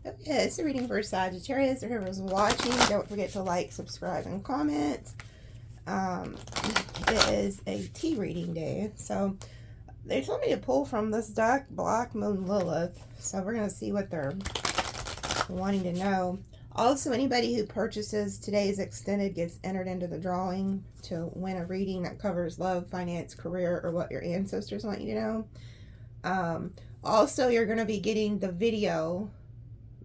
Okay, it's a reading for Sagittarius. Whoever's watching, don't forget to like, subscribe, and comment. It is a tea reading day. So they told me to pull from this deck Black Moon Lilith. So we're going to see what they're wanting to know. Also, anybody who purchases today's extended gets entered into the drawing to win a reading that covers love, finance, career, or what your ancestors want you to know. Also, you're going to be getting the video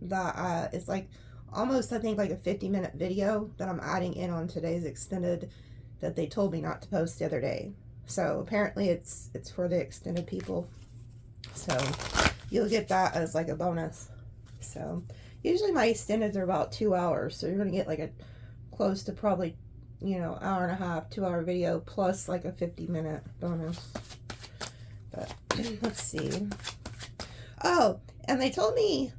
that is like almost, I think, like a 50-minute video that I'm adding in on today's extended that they told me not to post the other day. So apparently it's for the extended people. So you'll get that as like a bonus. So usually my extendeds are about 2 hours. So you're going to get like a close to probably, you know, hour and a half, 2 hour video plus like a 50-minute bonus. But let's see. Oh, and they told me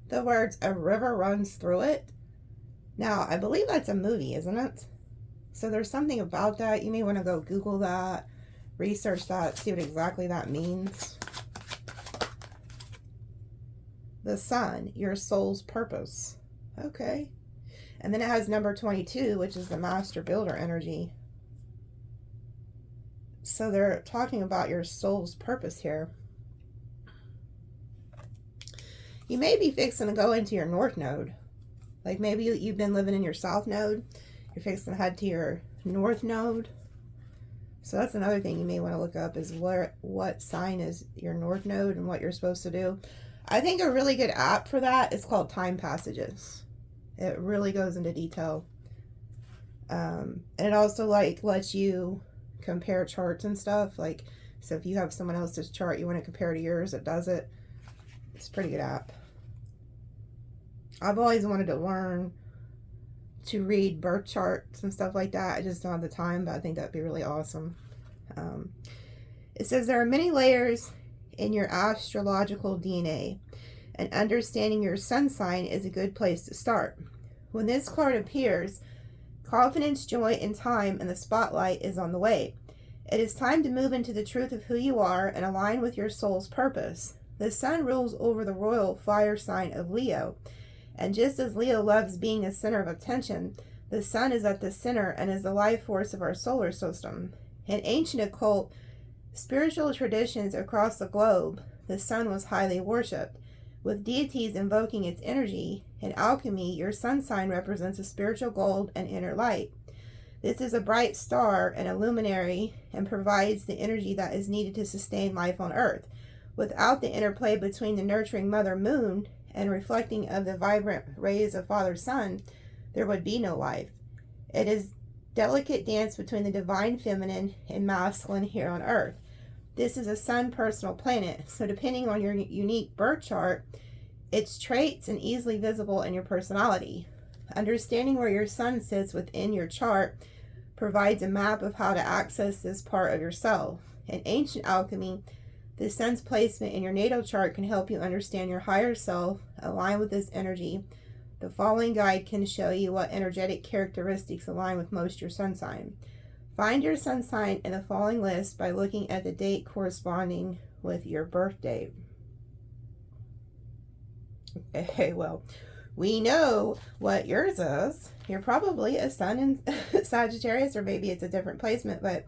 the words "a river runs through it." Now, I believe that's a movie, isn't it? So there's something about that. You may want to go Google that, research that, see what exactly that means. The sun, your soul's purpose. Okay. And then it has number 22, which is the master builder energy. So they're talking about your soul's purpose here. You may be fixing to go into your north node. Like maybe you've been living in your south node. You're fixing to head to your north node. So that's another thing you may want to look up is what sign is your north node and what you're supposed to do. I think a really good app for that is called Time Passages. It really goes into detail. And it also like lets you compare charts and stuff. Like, so if you have someone else's chart you want to compare to yours, it does it. It's a pretty good app. I've always wanted to learn to read birth charts and stuff like that. I just don't have the time, but I think that'd be really awesome. It says there are many layers in your astrological DNA, and understanding your sun sign is a good place to start. When this card appears, confidence, joy, and time in the spotlight is on the way. It is time to move into the truth of who you are and align with your soul's purpose. The sun rules over the royal fire sign of Leo, and just as Leo loves being the center of attention, the sun is at the center and is the life force of our solar system. In ancient occult spiritual traditions across the globe, the sun was highly worshipped, with deities invoking its energy. In alchemy, your sun sign represents a spiritual gold and inner light. This is a bright star and a luminary and provides the energy that is needed to sustain life on Earth. Without the interplay between the nurturing Mother Moon and reflecting of the vibrant rays of Father Sun, there would be no life. It is delicate dance between the divine feminine and masculine here on Earth. This is a sun personal planet, so depending on your unique birth chart, its traits are easily visible in your personality. Understanding where your sun sits within your chart provides a map of how to access this part of yourself. In ancient alchemy, the sun's placement in your natal chart can help you understand your higher self, align with this energy. The following guide can show you what energetic characteristics align with most your sun sign. Find your sun sign in the following list by looking at the date corresponding with your birth date. Okay, well, we know what yours is. You're probably a sun in Sagittarius, or maybe it's a different placement, but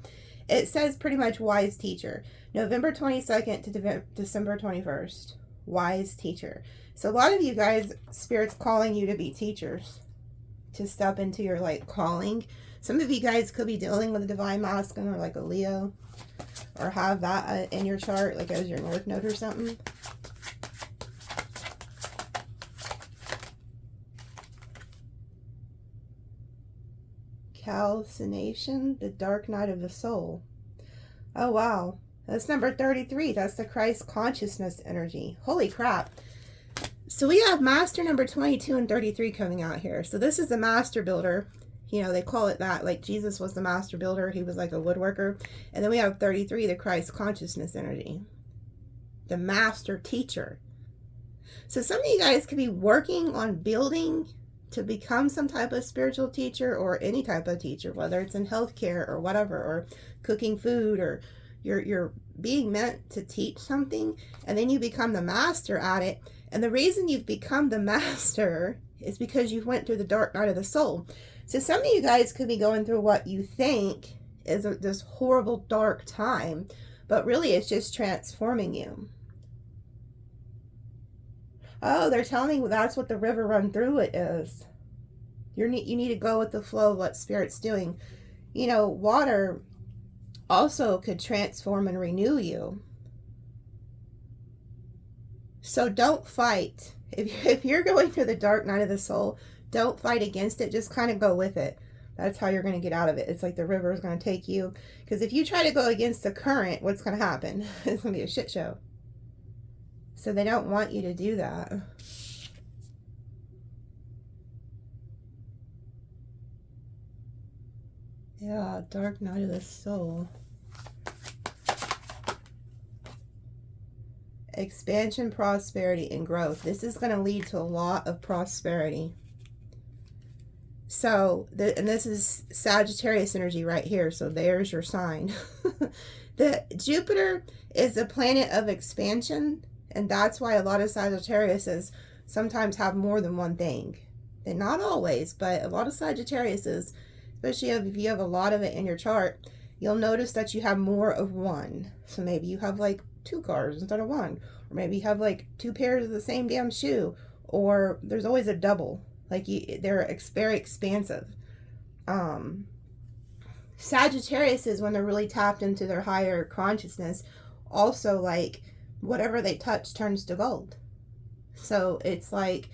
it says pretty much wise teacher. November 22nd to December 21st. Wise teacher. So a lot of you guys, Spirit's calling you to be teachers. To step into your like calling. Some of you guys could be dealing with a divine masculine or like a Leo. Or have that in your chart like as your north node or something. Calcination, the dark night of the soul. Oh wow, that's number 33. That's the Christ consciousness energy. Holy crap. So we have master number 22 and 33 coming out here. So this is the master builder. You know, they call it that, like Jesus was the master builder. He was like a woodworker. And then we have 33, the Christ consciousness energy, the master teacher. So some of you guys could be working on building to become some type of spiritual teacher or any type of teacher, whether it's in healthcare or whatever, or cooking food, or you're being meant to teach something, and then you become the master at it. And the reason you've become the master is because you went through the dark night of the soul. So some of you guys could be going through what you think is this horrible dark time, but really it's just transforming you. Oh, they're telling me that's what the river run through it is. You need to go with the flow of what Spirit's doing. You know, water also could transform and renew you. So don't fight. If you're going through the dark night of the soul, don't fight against it. Just kind of go with it. That's how you're going to get out of it. It's like the river is going to take you. Because if you try to go against the current, what's going to happen? It's going to be a shit show. So they don't want you to do that. Yeah, dark night of the soul. Expansion, prosperity, and growth. This is going to lead to a lot of prosperity. So, and this is Sagittarius energy right here. So there's your sign. The Jupiter is a planet of expansion. And that's why a lot of Sagittariuses sometimes have more than one thing. And not always, but a lot of Sagittariuses, especially if you have a lot of it in your chart, you'll notice that you have more of one. So maybe you have like 2 cars instead of 1. Or maybe you have like 2 pairs of the same damn shoe. Or there's always a double. Like they're very expansive. Sagittarius is when they're really tapped into their higher consciousness. Also, like, whatever they touch turns to gold. So it's like,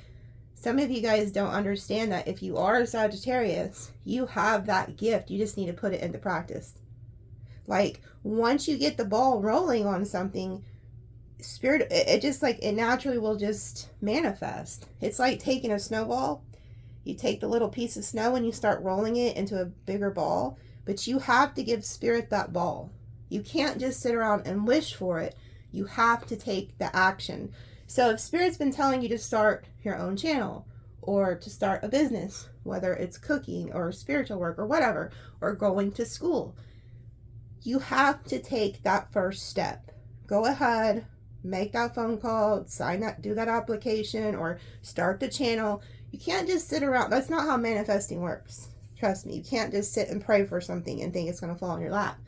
some of you guys don't understand that if you are a Sagittarius, you have that gift. You just need to put it into practice. Like, once you get the ball rolling on something, Spirit, it naturally will just manifest. It's like taking a snowball. You take the little piece of snow and you start rolling it into a bigger ball. But you have to give Spirit that ball. You can't just sit around and wish for it. You have to take the action. So if Spirit's been telling you to start your own channel or to start a business, whether it's cooking or spiritual work or whatever, or going to school, you have to take that first step. Go ahead, make that phone call, sign that, do that application, or start the channel. You can't just sit around. That's not how manifesting works. Trust me, you can't just sit and pray for something and think it's going to fall in your lap.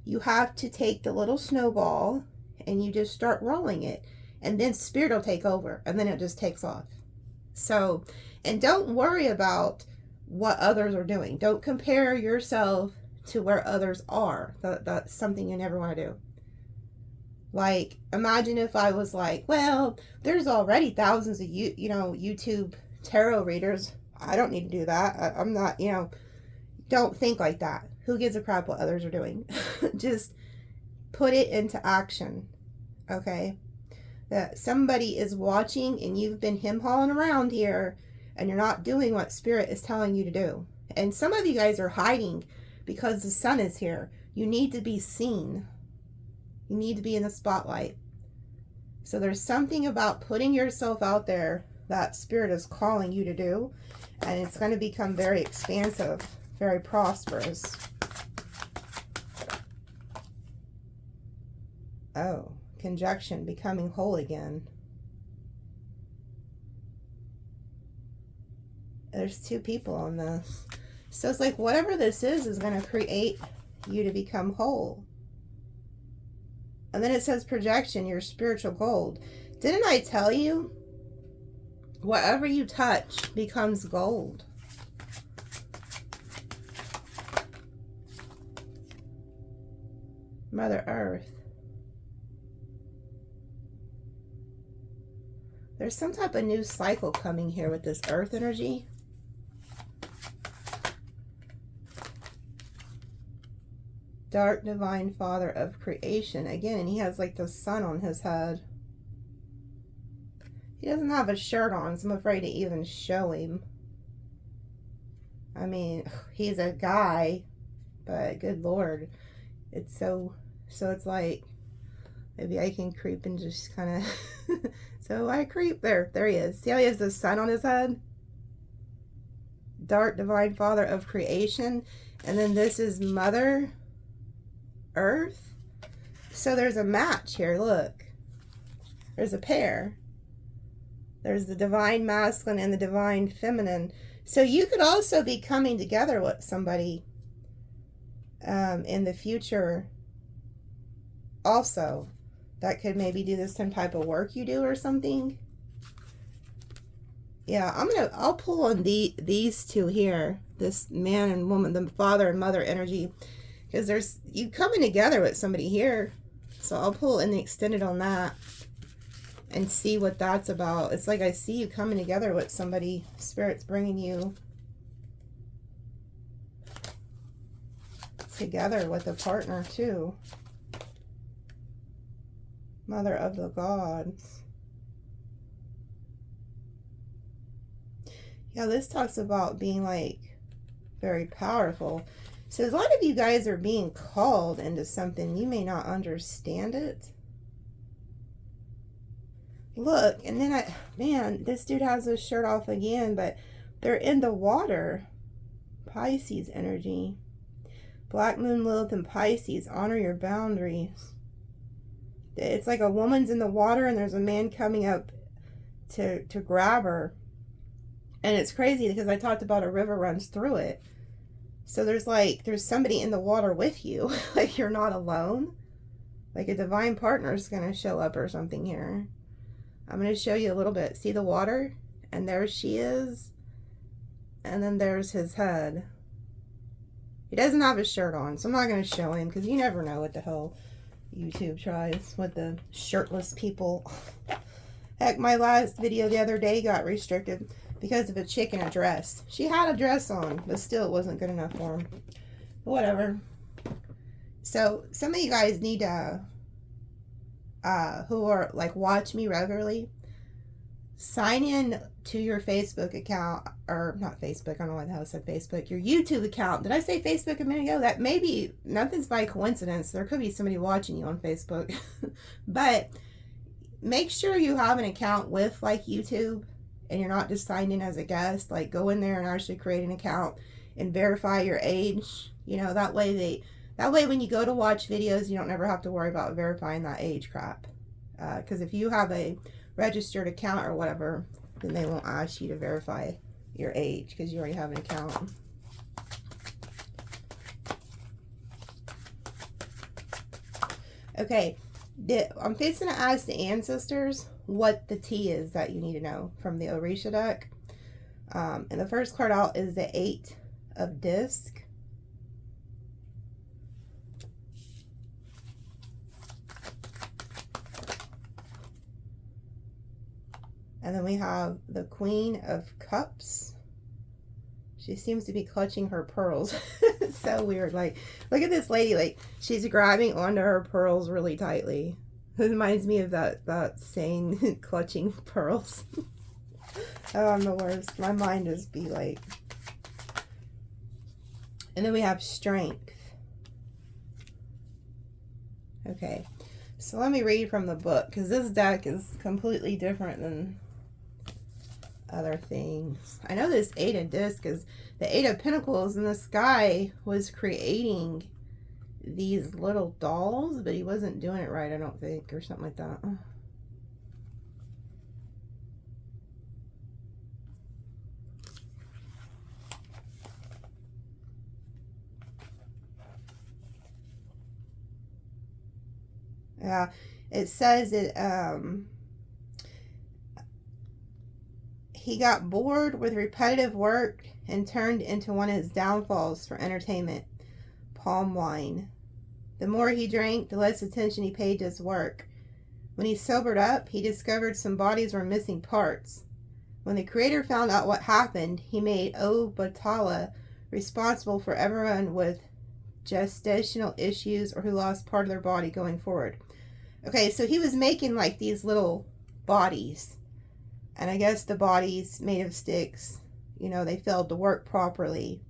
You have to take the little snowball and you just start rolling it. And then Spirit will take over. And then it just takes off. So, and don't worry about what others are doing. Don't compare yourself to where others are. That's something you never want to do. Like, imagine if I was like, well, there's already thousands of YouTube tarot readers. I don't need to do that. I'm not, don't think like that. Who gives a crap what others are doing? Just put it into action. Okay? That somebody is watching and you've been him-hawing around here and you're not doing what Spirit is telling you to do. And some of you guys are hiding because the sun is here. You need to be seen. You need to be in the spotlight. So there's something about putting yourself out there that Spirit is calling you to do. And it's going to become very expansive, very prosperous. Oh, conjunction, becoming whole again. There's 2 people on this. So it's like whatever this is going to create you to become whole. And then it says projection, your spiritual gold. Didn't I tell you? Whatever you touch becomes gold. Mother Earth. There's some type of new cycle coming here with this Earth energy. Dark Divine Father of Creation. Again, and he has like the sun on his head. He doesn't have a shirt on, so I'm afraid to even show him. I mean, he's a guy, but good Lord. It's so it's like, maybe I can creep and just kind of, so I creep. There he is. See how he has the sun on his head? Dark Divine Father of Creation. And then this is Mother Earth. So there's a match here. Look. There's a pair. There's the divine masculine and the divine feminine. So you could also be coming together with somebody in the future also. That could maybe do the same type of work you do or something. Yeah, I'll pull on these two here. This man and woman, the father and mother energy. Because there's you coming together with somebody here. So I'll pull in the extended on that. And see what that's about. It's like I see you coming together with somebody. Spirit's bringing you together with a partner too. Mother of the gods. Yeah, this talks about being like very powerful. So a lot of you guys are being called into something. You may not understand it. Look, and then man, this dude has his shirt off again, but they're in the water. Pisces energy. Black Moon, Lilith, and Pisces. Honor your boundaries. It's like a woman's in the water and there's a man coming up to grab her. And it's crazy because I talked about a river runs through it. So there's somebody in the water with you. Like you're not alone. Like a divine partner is going to show up or something here. I'm going to show you a little bit. See the water? And there she is. And then there's his head. He doesn't have his shirt on, so I'm not going to show him because you never know what the hell YouTube tries with the shirtless people. Heck, my last video the other day got restricted because of a chick in a dress. She had a dress on, but still it wasn't good enough for him. Whatever. So some of you guys need to... who are like watch me regularly, sign in to your Facebook account, or not Facebook, I don't know why the hell I said Facebook, your YouTube account. Did I say Facebook a minute ago? That maybe nothing's by coincidence. There could be somebody watching you on Facebook. But make sure you have an account with like YouTube and you're not just signed in as a guest. Like go in there and actually create an account and verify your age. You know, that way when you go to watch videos, you don't never have to worry about verifying that age crap. Because if you have a registered account or whatever, then they won't ask you to verify your age because you already have an account. Okay, I'm fixing to ask the ancestors what the tea is that you need to know from the Orisha deck. And the first card out is the 8 of Disc. And then we have the Queen of Cups. She seems to be clutching her pearls. It's so weird. Like, look at this lady. Like, she's grabbing onto her pearls really tightly. It reminds me of that saying, clutching pearls. Oh, I'm the worst. My mind just be like... And then we have Strength. Okay. So let me read from the book, because this deck is completely different than other things. I know this 8 of Discs is the 8 of Pentacles, and this guy was creating these little dolls, but he wasn't doing it right, I don't think, or something like that. Yeah, it says it, he got bored with repetitive work and turned into one of his downfalls for entertainment, palm wine. The more he drank, the less attention he paid to his work. When he sobered up, he discovered some bodies were missing parts. When the creator found out what happened, he made Obatala responsible for everyone with gestational issues or who lost part of their body going forward. Okay, so he was making like these little bodies. And I guess the bodies made of sticks, you know, they failed to work properly.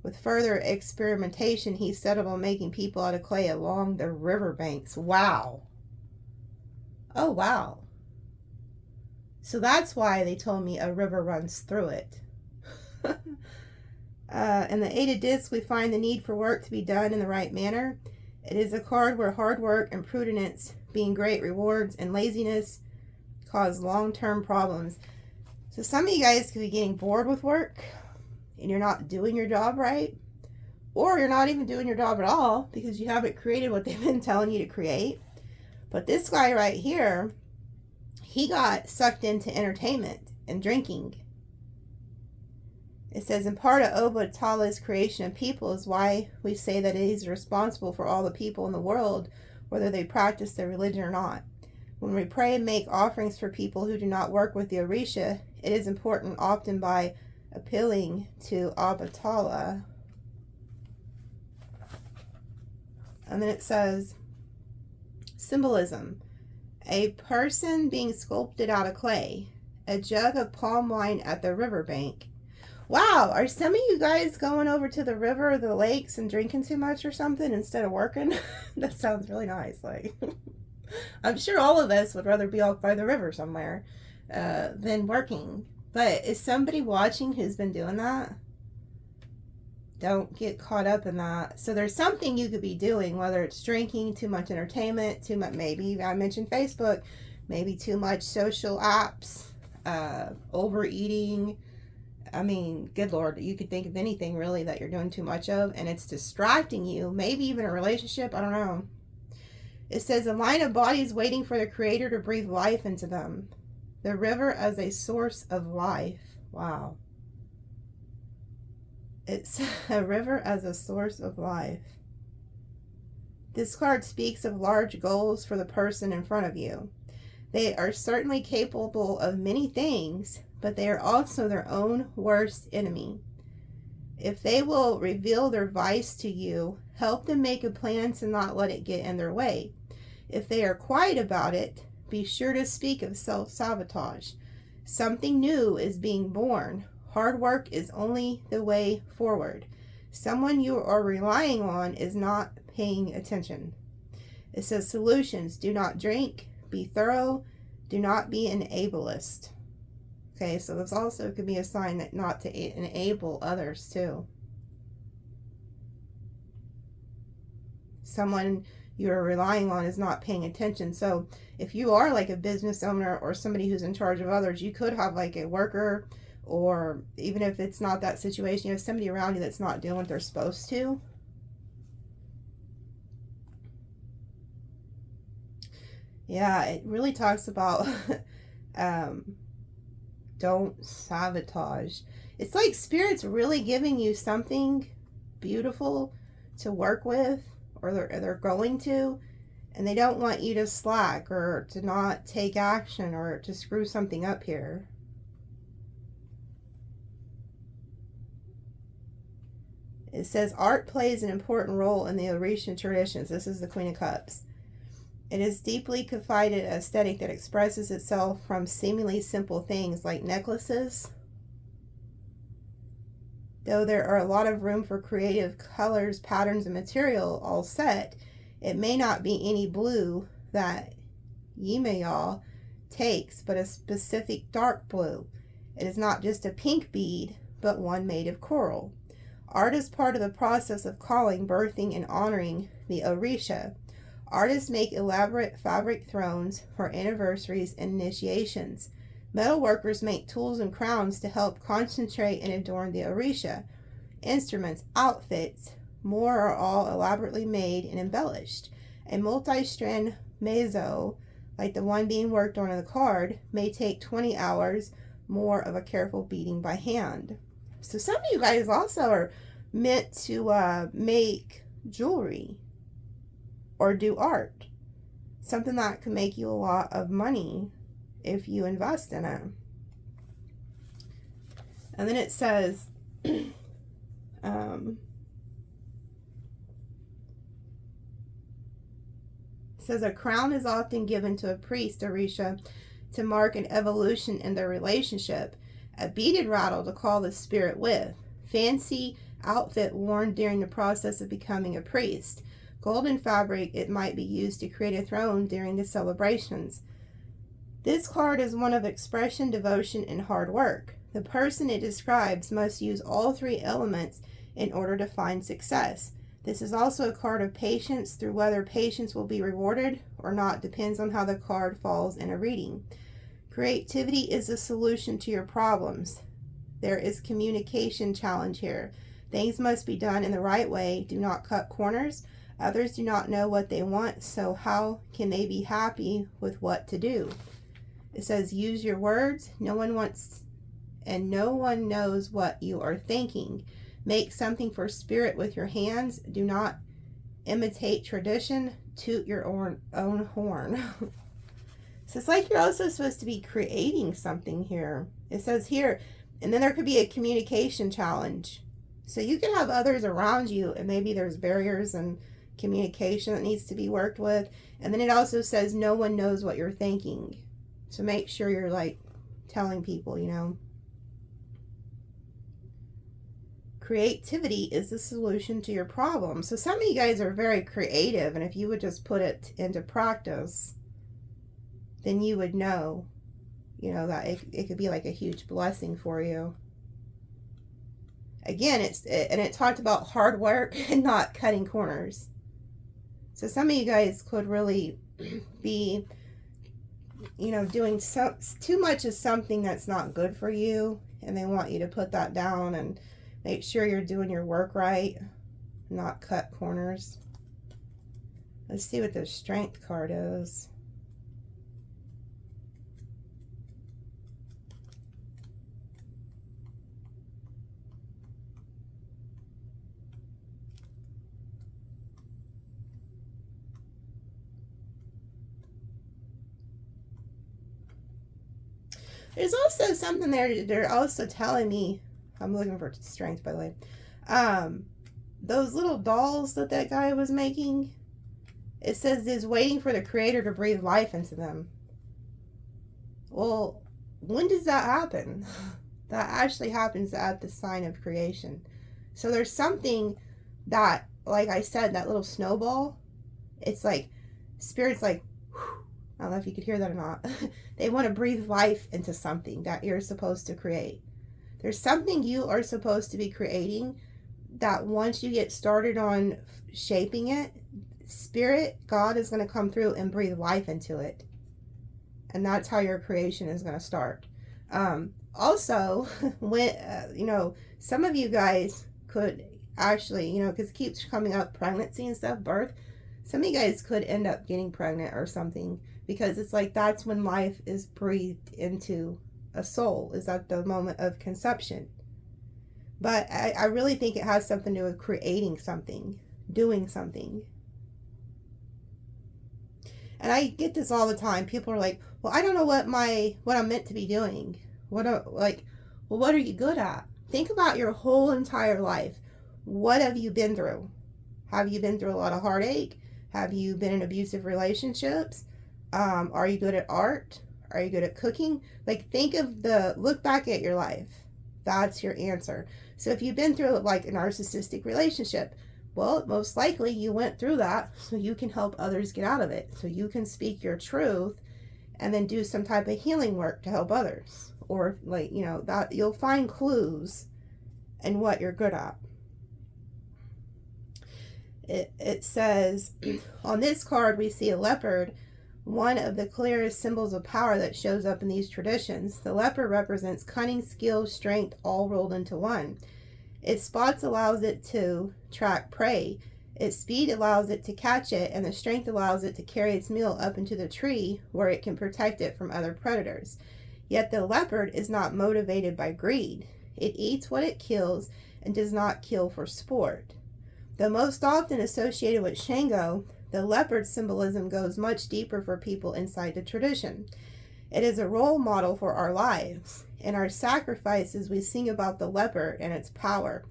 With further experimentation, he settled on making people out of clay along the riverbanks. Wow. Oh, wow. So that's why they told me a river runs through it. In the 8 of Discs, we find the need for work to be done in the right manner. It is a card where hard work and prudence, being great rewards, and laziness cause long-term problems. So some of you guys could be getting bored with work and you're not doing your job right, or you're not even doing your job at all because you haven't created what they've been telling you to create. But this guy right here, he got sucked into entertainment and drinking. It says, in part of Obatala's creation of people is why we say that he is responsible for all the people in the world, whether they practice their religion or not. When we pray and make offerings for people who do not work with the Orisha, it is important often by appealing to Obatala. And then it says, symbolism. A person being sculpted out of clay. A jug of palm wine at the riverbank. Wow, are some of you guys going over to the river or the lakes and drinking too much or something instead of working? That sounds really nice. Like, I'm sure all of us would rather be off by the river somewhere than working. But is somebody watching who's been doing that? Don't get caught up in that. So there's something you could be doing, whether it's drinking, too much entertainment, too much, maybe I mentioned Facebook, maybe too much social apps, overeating. I mean, good Lord, you could think of anything really that you're doing too much of and it's distracting you. Maybe even a relationship. I don't know. It says a line of bodies waiting for the Creator to breathe life into them. The river as a source of life. Wow. It's a river as a source of life. This card speaks of large goals for the person in front of you. They are certainly capable of many things, but they are also their own worst enemy. If they will reveal their vice to you, help them make a plan to not let it get in their way. If they are quiet about it, be sure to speak of self-sabotage. Something new is being born. Hard work is only the way forward. Someone you are relying on is not paying attention. It says solutions. Do not drink. Be thorough. Do not be an ableist. Okay, so this also could be a sign that not to enable others too. Someone you're relying on is not paying attention. So if you are like a business owner or somebody who's in charge of others, you could have like a worker, or even if it's not that situation, you have somebody around you that's not doing what they're supposed to. Yeah, it really talks about don't sabotage. It's like Spirit's really giving you something beautiful to work with, or they're going to, and they don't want you to slack or to not take action or to screw something up here. It says art plays an important role in the Orisha traditions. This is the Queen of Cups. It is deeply confided aesthetic that expresses itself from seemingly simple things like necklaces. Though there are a lot of room for creative colors, patterns, and material all set, it may not be any blue that Yimayal takes, but a specific dark blue. It is not just a pink bead, but one made of coral. Art is part of the process of calling, birthing, and honoring the Orisha. Artists make elaborate fabric thrones for anniversaries and initiations. Metal workers make tools and crowns to help concentrate and adorn the Orisha. Instruments, outfits, more are all elaborately made and embellished. A multi-strand mezzo, like the one being worked on in the card, may take 20 hours more of a careful beating by hand. So some of you guys also are meant to make jewelry or do art. Something that can make you a lot of money if you invest in it. And then it says, it says a crown is often given to a priest, Orisha, to mark an evolution in their relationship. A beaded rattle to call the spirit with. Fancy outfit worn during the process of becoming a priest. Golden fabric, it might be used to create a throne during the celebrations. This card is one of expression, devotion, and hard work. The person it describes must use all three elements in order to find success. This is also a card of patience. Through whether patience will be rewarded or not depends on how the card falls in a reading. Creativity is the solution to your problems. There is communication challenge here. Things must be done in the right way. Do not cut corners. Others do not know what they want, so how can they be happy with what to do? It says use your words. No one wants and no one knows what you are thinking. Make something for spirit with your hands. Do not imitate tradition. Toot your own horn. So it's like you're also supposed to be creating something here. It says here, and then there could be a communication challenge. So you can have others around you, and maybe there's barriers and communication that needs to be worked with. And then it also says no one knows what you're thinking. So make sure you're like telling people, you know. Creativity is the solution to your problem. So some of you guys are very creative, and if you would just put it into practice, then you would know, you know, that it could be like a huge blessing for you. Again, it talked about hard work and not cutting corners. So some of you guys could really be, you know, doing too much of something that's not good for you, and they want you to put that down and make sure you're doing your work right, not cut corners. Let's see what the Strength card is. There's also something there, they're also telling me, I'm looking for Strength, by the way. Those little dolls that guy was making, it says is waiting for the creator to breathe life into them. Well, when does that happen? That actually happens at the sign of creation. So there's something that, like I said, that little snowball, it's like, Spirit's like, whew, I don't know if you could hear that or not. They want to breathe life into something that you're supposed to create. There's something you are supposed to be creating that once you get started on shaping it, Spirit, God is going to come through and breathe life into it. And that's how your creation is going to start. Also, when, you know, some of you guys could actually, you know, because it keeps coming up, pregnancy and stuff, birth. Some of you guys could end up getting pregnant or something, because it's like that's when life is breathed into a soul, is at the moment of conception. But I really think it has something to do with creating something, doing something. And I get this all the time. People are like, well, I don't know what I'm meant to be doing. What are you good at? Think about your whole entire life. What have you been through? Have you been through a lot of heartache? Have you been in abusive relationships? Are you good at art? Are you good at cooking? Like, look back at your life. That's your answer. So if you've been through like a narcissistic relationship, well, most likely you went through that so you can help others get out of it. So you can speak your truth and then do some type of healing work to help others. Or like, you know, that you'll find clues in what you're good at. It says, on this card we see a leopard, one of the clearest symbols of power that shows up in these traditions. The leopard represents cunning, skill, strength, all rolled into one. Its spots allows it to track prey. Its speed allows it to catch it, and the strength allows it to carry its meal up into the tree where it can protect it from other predators. Yet the leopard is not motivated by greed. It eats what it kills and does not kill for sport. Though most often associated with Shango, the leopard symbolism goes much deeper for people inside the tradition. It is a role model for our lives. In our sacrifices, we sing about the leopard and its power,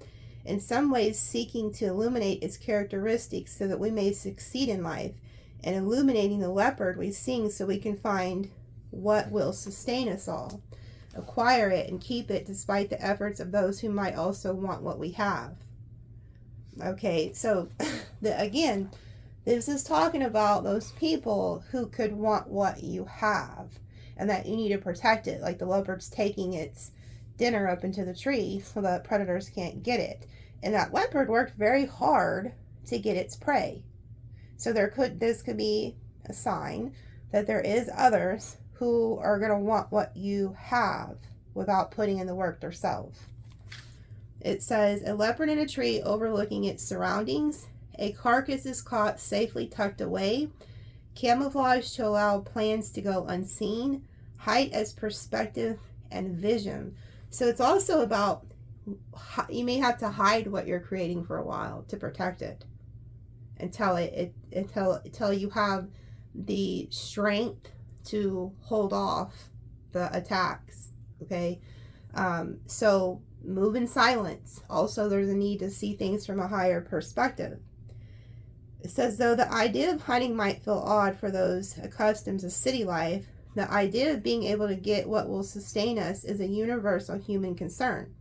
in some ways seeking to illuminate its characteristics so that we may succeed in life. And illuminating the leopard, we sing so we can find what will sustain us all, acquire it, and keep it despite the efforts of those who might also want what we have. Okay, so again, this is talking about those people who could want what you have and that you need to protect it. Like the leopard's taking its dinner up into the tree so that predators can't get it. And that leopard worked very hard to get its prey. So this could be a sign that there is others who are going to want what you have without putting in the work themselves. It says, a leopard in a tree overlooking its surroundings. A carcass is caught safely tucked away. Camouflage to allow plans to go unseen. Height as perspective and vision. So it's also about, you may have to hide what you're creating for a while to protect it until you have the strength to hold off the attacks. Okay, so move in silence. Also, there's a need to see things from a higher perspective. It says, though the idea of hiding might feel odd for those accustomed to city life, the idea of being able to get what will sustain us is a universal human concern.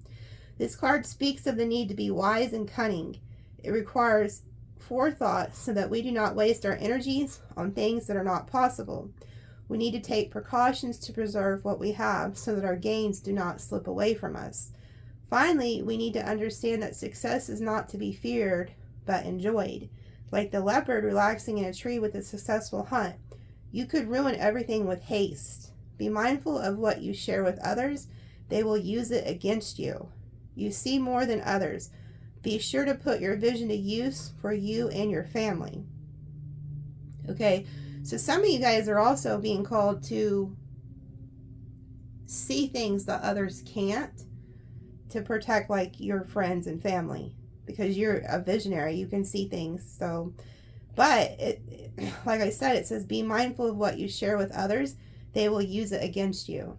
This card speaks of the need to be wise and cunning. It requires forethought so that we do not waste our energies on things that are not possible. We need to take precautions to preserve what we have so that our gains do not slip away from us. Finally, we need to understand that success is not to be feared, but enjoyed. Like the leopard relaxing in a tree with a successful hunt, you could ruin everything with haste. Be mindful of what you share with others. They will use it against you. You see more than others. Be sure to put your vision to use for you and your family. Okay, so some of you guys are also being called to see things that others can't, to protect like your friends and family, because you're a visionary. You can see things. So, but like I said, it says be mindful of what you share with others. They will use it against you.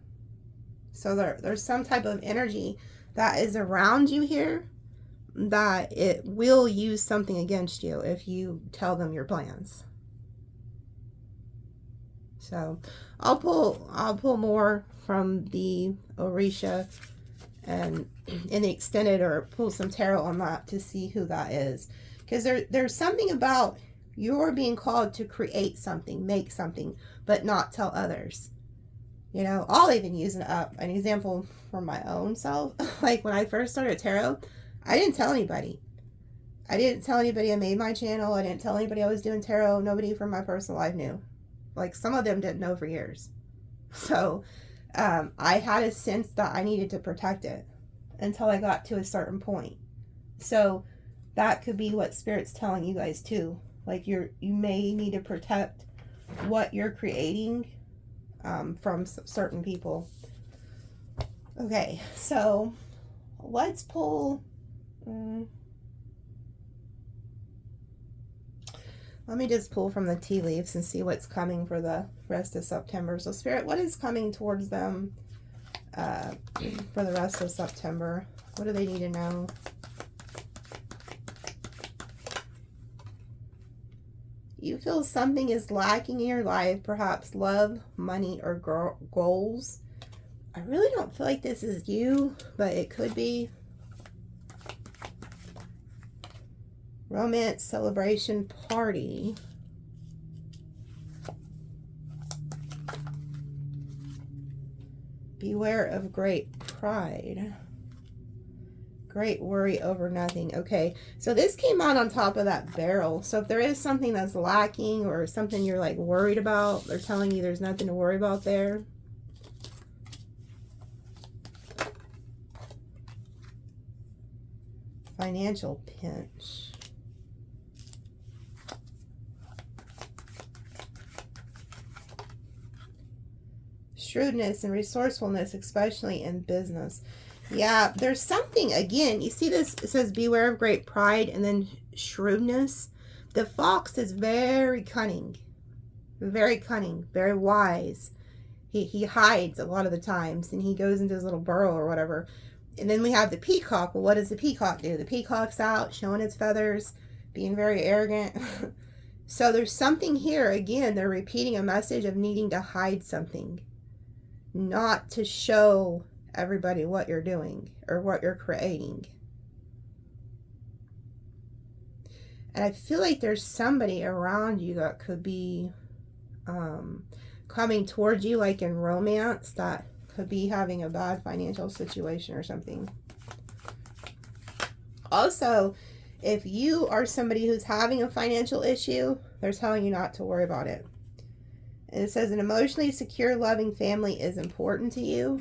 So there's some type of energy that is around you here that it will use something against you if you tell them your plans. So I'll pull more from the Orisha and in the extended, or pull some tarot on that to see who that is, because there's something about you're being called to create something, make something, but not tell others. You know, I'll even use an example for my own self. Like when I first started tarot, I didn't tell anybody. I made my channel. I didn't tell anybody I was doing tarot. Nobody from my personal life knew. Like some of them didn't know for years. So I had a sense that I needed to protect it until I got to a certain point. So that could be what Spirit's telling you guys too. Like you may need to protect what you're creating from certain people. Okay, so let's pull. Let me just pull from the tea leaves and see what's coming for the rest of September. So Spirit, what is coming towards them for the rest of September? What do they need to know? You feel something is lacking in your life, perhaps love, money, or goals. I really don't feel like this is you, but it could be. Romance, celebration, party. Beware of great pride. Great worry over nothing. Okay, so this came out on top of that barrel. So if there is something that's lacking or something you're like worried about, they're telling you there's nothing to worry about there. Financial pinch. Shrewdness and resourcefulness, especially in business. Yeah, there's something, again, you see this, it says beware of great pride and then shrewdness. The fox is very cunning, very wise. He hides a lot of the times, and he goes into his little burrow or whatever. And then we have the peacock. Well, what does the peacock do? The peacock's out showing its feathers, being very arrogant. So there's something here, again, they're repeating a message of needing to hide something, not to show everybody what you're doing or what you're creating. And I feel like there's somebody around you that could be coming towards you, like in romance, that could be having a bad financial situation or something. Also, If you are somebody who's having a financial issue, they're telling you not to worry about it. And it says an emotionally secure, loving family is important to you.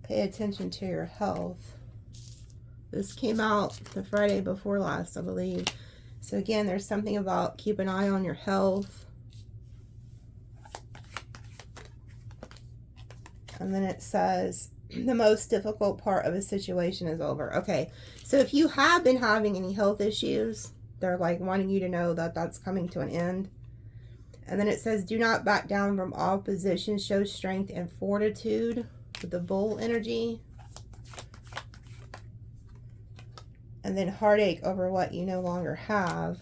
Pay attention to your health. This came out the Friday before last, I believe. So again, there's something about keep an eye on your health. And then it says the most difficult part of a situation is over. Okay, so if you have been having any health issues, they're like wanting you to know that that's coming to an end. And then it says do not back down from opposition, show strength and fortitude with the bull energy. And then heartache over what you no longer have.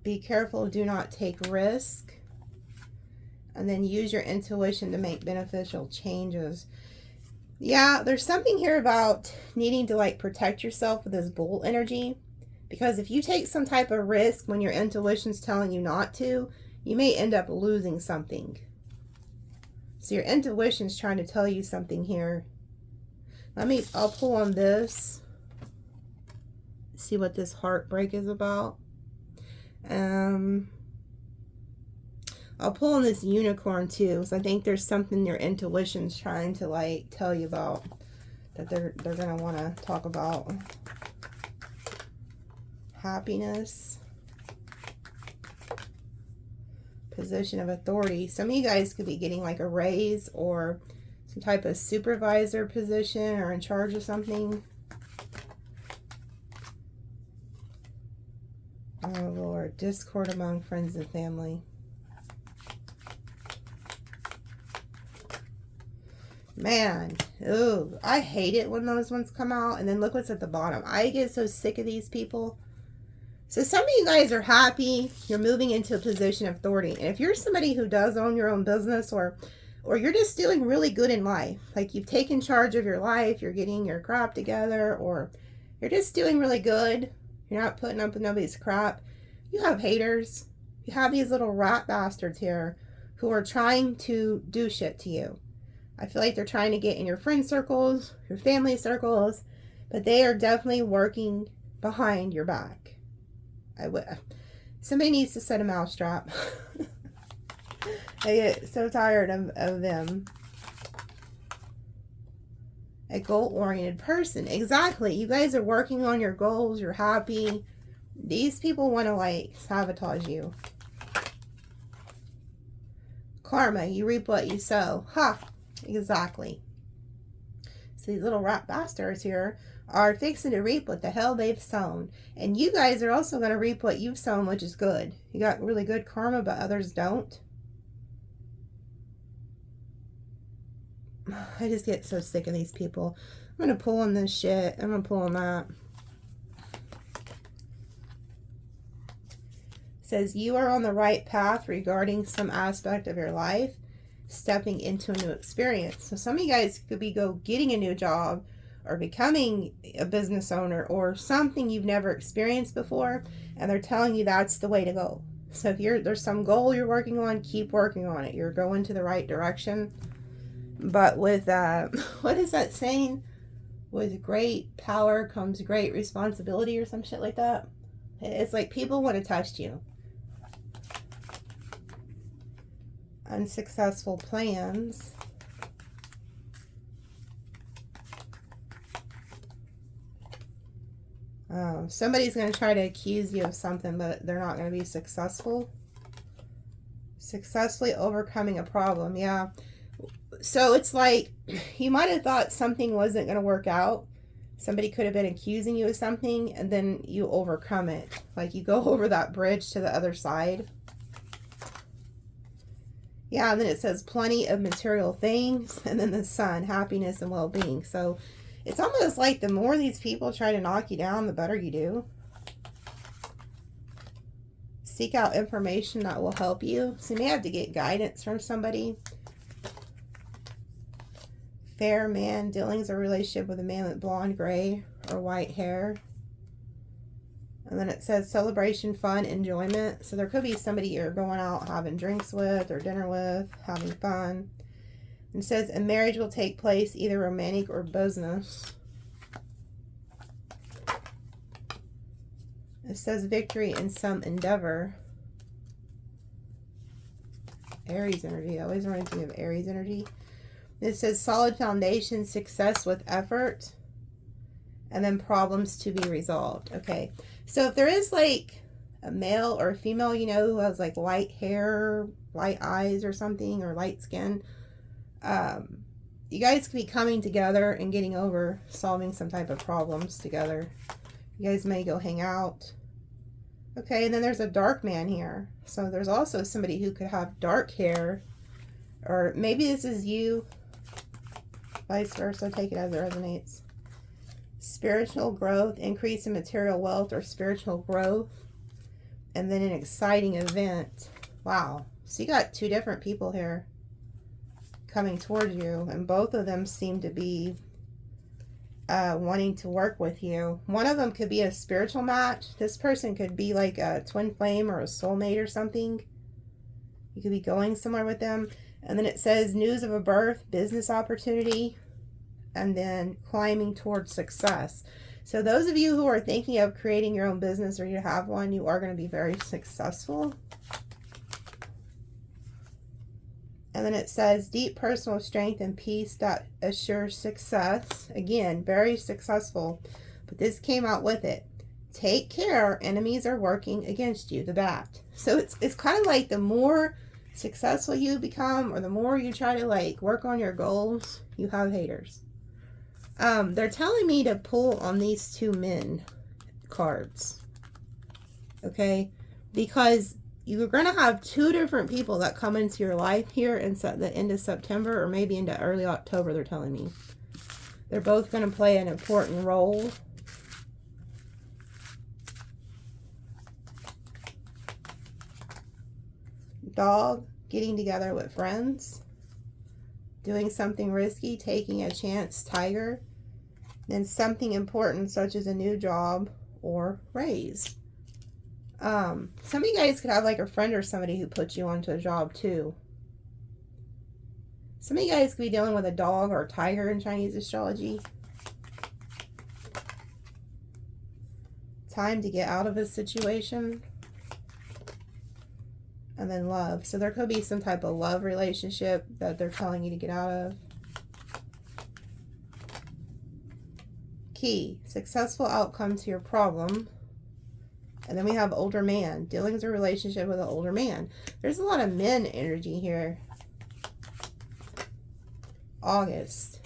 Be careful, do not take risk. And then use your intuition to make beneficial changes. Yeah, there's something here about needing to like protect yourself with this bull energy. Because if you take some type of risk when your intuition's telling you not to, you may end up losing something. So your intuition's trying to tell you something here. I'll pull on this. See what this heartbreak is about. I'll pull on this unicorn too. So I think there's something your intuition's trying to like tell you about. That they're going to want to talk about. Happiness. Position of authority. Some of you guys could be getting like a raise or some type of supervisor position or in charge of something. Oh Lord, discord among friends and family. Man, ooh, I hate it when those ones come out. And then look what's at the bottom. I get so sick of these people. So some of you guys are happy. You're moving into a position of authority. And if you're somebody who does own your own business or you're just doing really good in life, like you've taken charge of your life, you're getting your crap together, or you're just doing really good, you're not putting up with nobody's crap, you have haters. You have these little rat bastards here who are trying to do shit to you. I feel like they're trying to get in your friend circles, your family circles, but they are definitely working behind your back. Somebody needs to set a mousetrap. I get so tired of them. A goal-oriented person. Exactly. You guys are working on your goals. You're happy. These people want to like sabotage you. Karma. You reap what you sow. Ha! Exactly. So these little rat bastards here are fixing to reap what the hell they've sown. And you guys are also going to reap what you've sown, which is good. You got really good karma, but others don't. I just get so sick of these people. I'm going to pull on this shit. I'm going to pull on that. It says, you are on the right path regarding some aspect of your life, stepping into a new experience. So some of you guys could be getting a new job or becoming a business owner or something you've never experienced before, and they're telling you that's the way to go. So if there's some goal you're working on, keep working on it. You're going to the right direction. But with what is that saying? With great power comes great responsibility or some shit like that. It's like people want to test you. Unsuccessful plans. Somebody's going to try to accuse you of something, but they're not going to be successful. Successfully overcoming a problem. Yeah. So it's like you might have thought something wasn't going to work out. Somebody could have been accusing you of something, and then you overcome it. Like you go over that bridge to the other side. Yeah, and then it says plenty of material things, and then the sun, happiness and well-being. So it's almost like the more these people try to knock you down, the better you do. Seek out information that will help you. So you may have to get guidance from somebody. Fair man, dealings or relationship with a man with blonde, gray, or white hair. And then it says celebration, fun, enjoyment. So there could be somebody you're going out having drinks with or dinner with, having fun. And it says a marriage will take place, either romantic or business. It says victory in some endeavor. Aries energy. I always wanted to give Aries energy. It says solid foundation, success with effort, and then problems to be resolved. Okay, so if there is like a male or a female, you know, who has like light hair, light eyes or something, or light skin, you guys could be coming together and getting over solving some type of problems together. You guys may go hang out. Okay, and then there's a dark man here. So there's also somebody who could have dark hair, or maybe this is you. Vice versa, take it as it resonates. Spiritual growth, increase in material wealth or spiritual growth, and then an exciting event. Wow. So you got two different people here coming towards you, and both of them seem to be wanting to work with you. One of them could be a spiritual match. This person could be like a twin flame or a soulmate or something. You could be going somewhere with them. And then it says news of a birth, business opportunity, and then climbing towards success. So those of you who are thinking of creating your own business, or you have one, you are going to be very successful. And then it says deep personal strength and peace that assures success. Again, very successful. But this came out with it. Take care, enemies are working against you, the bat. So it's kind of like the more successful you become, or the more you try to like work on your goals, you have haters. They're telling me to pull on these two men cards. Okay? Because you're going to have two different people that come into your life here in the end of September, or maybe into early October, they're telling me. They're both going to play an important role. Dog, getting together with friends. Doing something risky, taking a chance, tiger. Then something important such as a new job or raise. Some of you guys could have like a friend or somebody who puts you onto a job too. Some of you guys could be dealing with a dog or a tiger in Chinese astrology. Time to get out of a situation. And then love. So there could be some type of love relationship that they're telling you to get out of. Key, successful outcome to your problem. And then we have older man. Dealings or relationship with an older man. There's a lot of men energy here. August.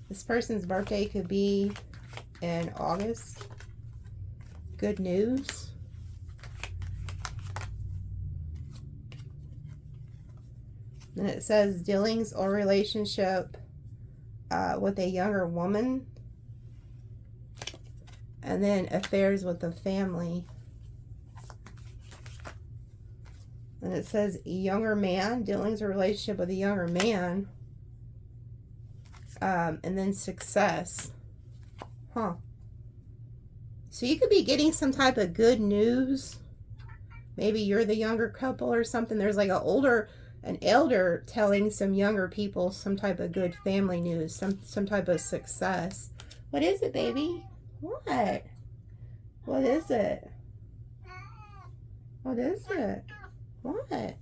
This person's birthday could be in August. Good news. And it says dealings or relationship with a younger woman. And then affairs with the family. And it says younger man, dealings or relationship with a younger man. And then success. Huh. So you could be getting some type of good news. Maybe you're the younger couple or something. There's like an elder telling some younger people some type of good family news, some type of success. What is it, baby? What? What is it? What is it? What?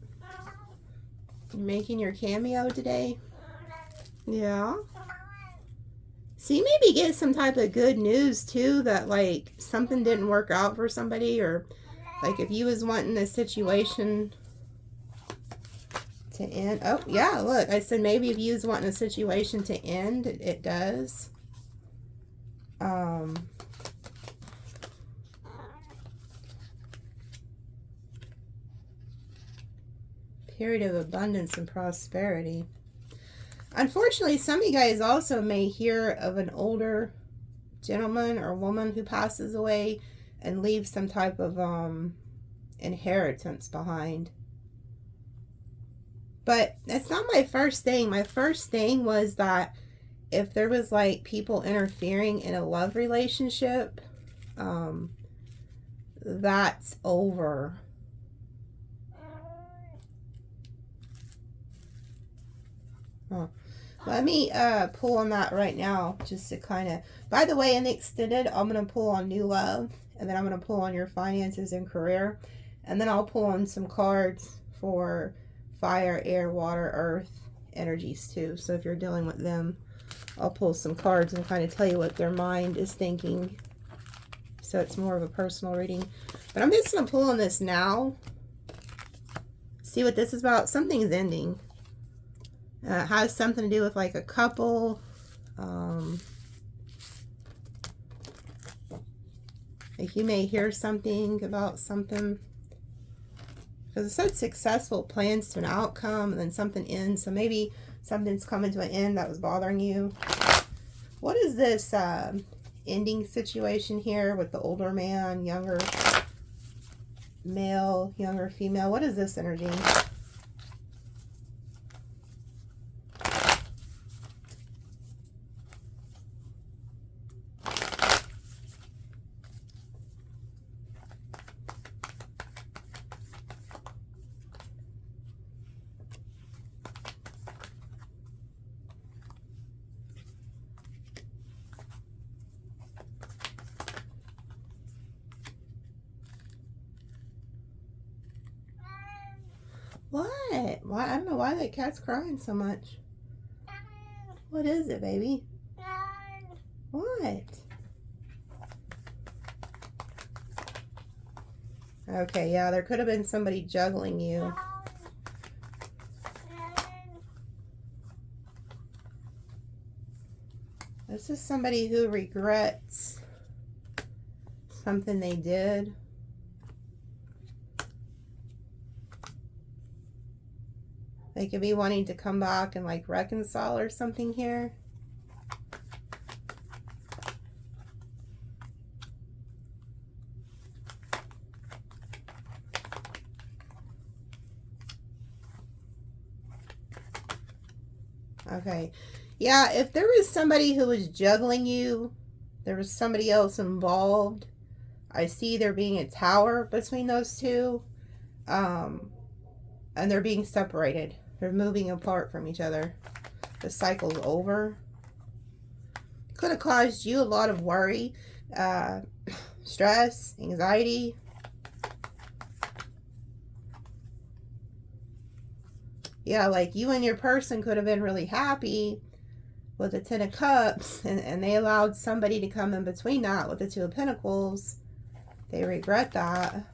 You making your cameo today? Yeah. So you maybe get some type of good news too, that like something didn't work out for somebody, or like if you was wanting a situation to end. Oh yeah, look, I said maybe if you was wanting a situation to end, it does. Period of abundance and prosperity. Unfortunately, some of you guys also may hear of an older gentleman or woman who passes away and leaves some type of inheritance behind. But that's not my first thing. My first thing was that if there was like people interfering in a love relationship, that's over. Huh. Let me pull on that right now, just to kind of, by the way, in the extended, I'm going to pull on new love, and then I'm going to pull on your finances and career, and then I'll pull on some cards for fire, air, water, earth energies too. So if you're dealing with them, I'll pull some cards and kind of tell you what their mind is thinking. So it's more of a personal reading. But I'm just going to pull on this now. See what this is about. Something's ending. It has something to do with like a couple. Like you may hear something about something. Because it said successful plans to an outcome, and then something ends. So maybe something's coming to an end that was bothering you. What is this ending situation here with the older man, younger male, younger female? What is this energy? What? Why? I don't know why that cat's crying so much. What is it, baby? What? Okay, yeah, there could have been somebody juggling you. This is somebody who regrets something they did. They could be wanting to come back and like reconcile or something here. Okay. Yeah, if there was somebody who was juggling you, there was somebody else involved. I see there being a tower between those two. And they're being separated. They're moving apart from each other. The cycle's over. Could have caused you a lot of worry, stress, anxiety. Yeah, like you and your person could have been really happy with the Ten of Cups, and they allowed somebody to come in between that with the Two of Pentacles. They regret that.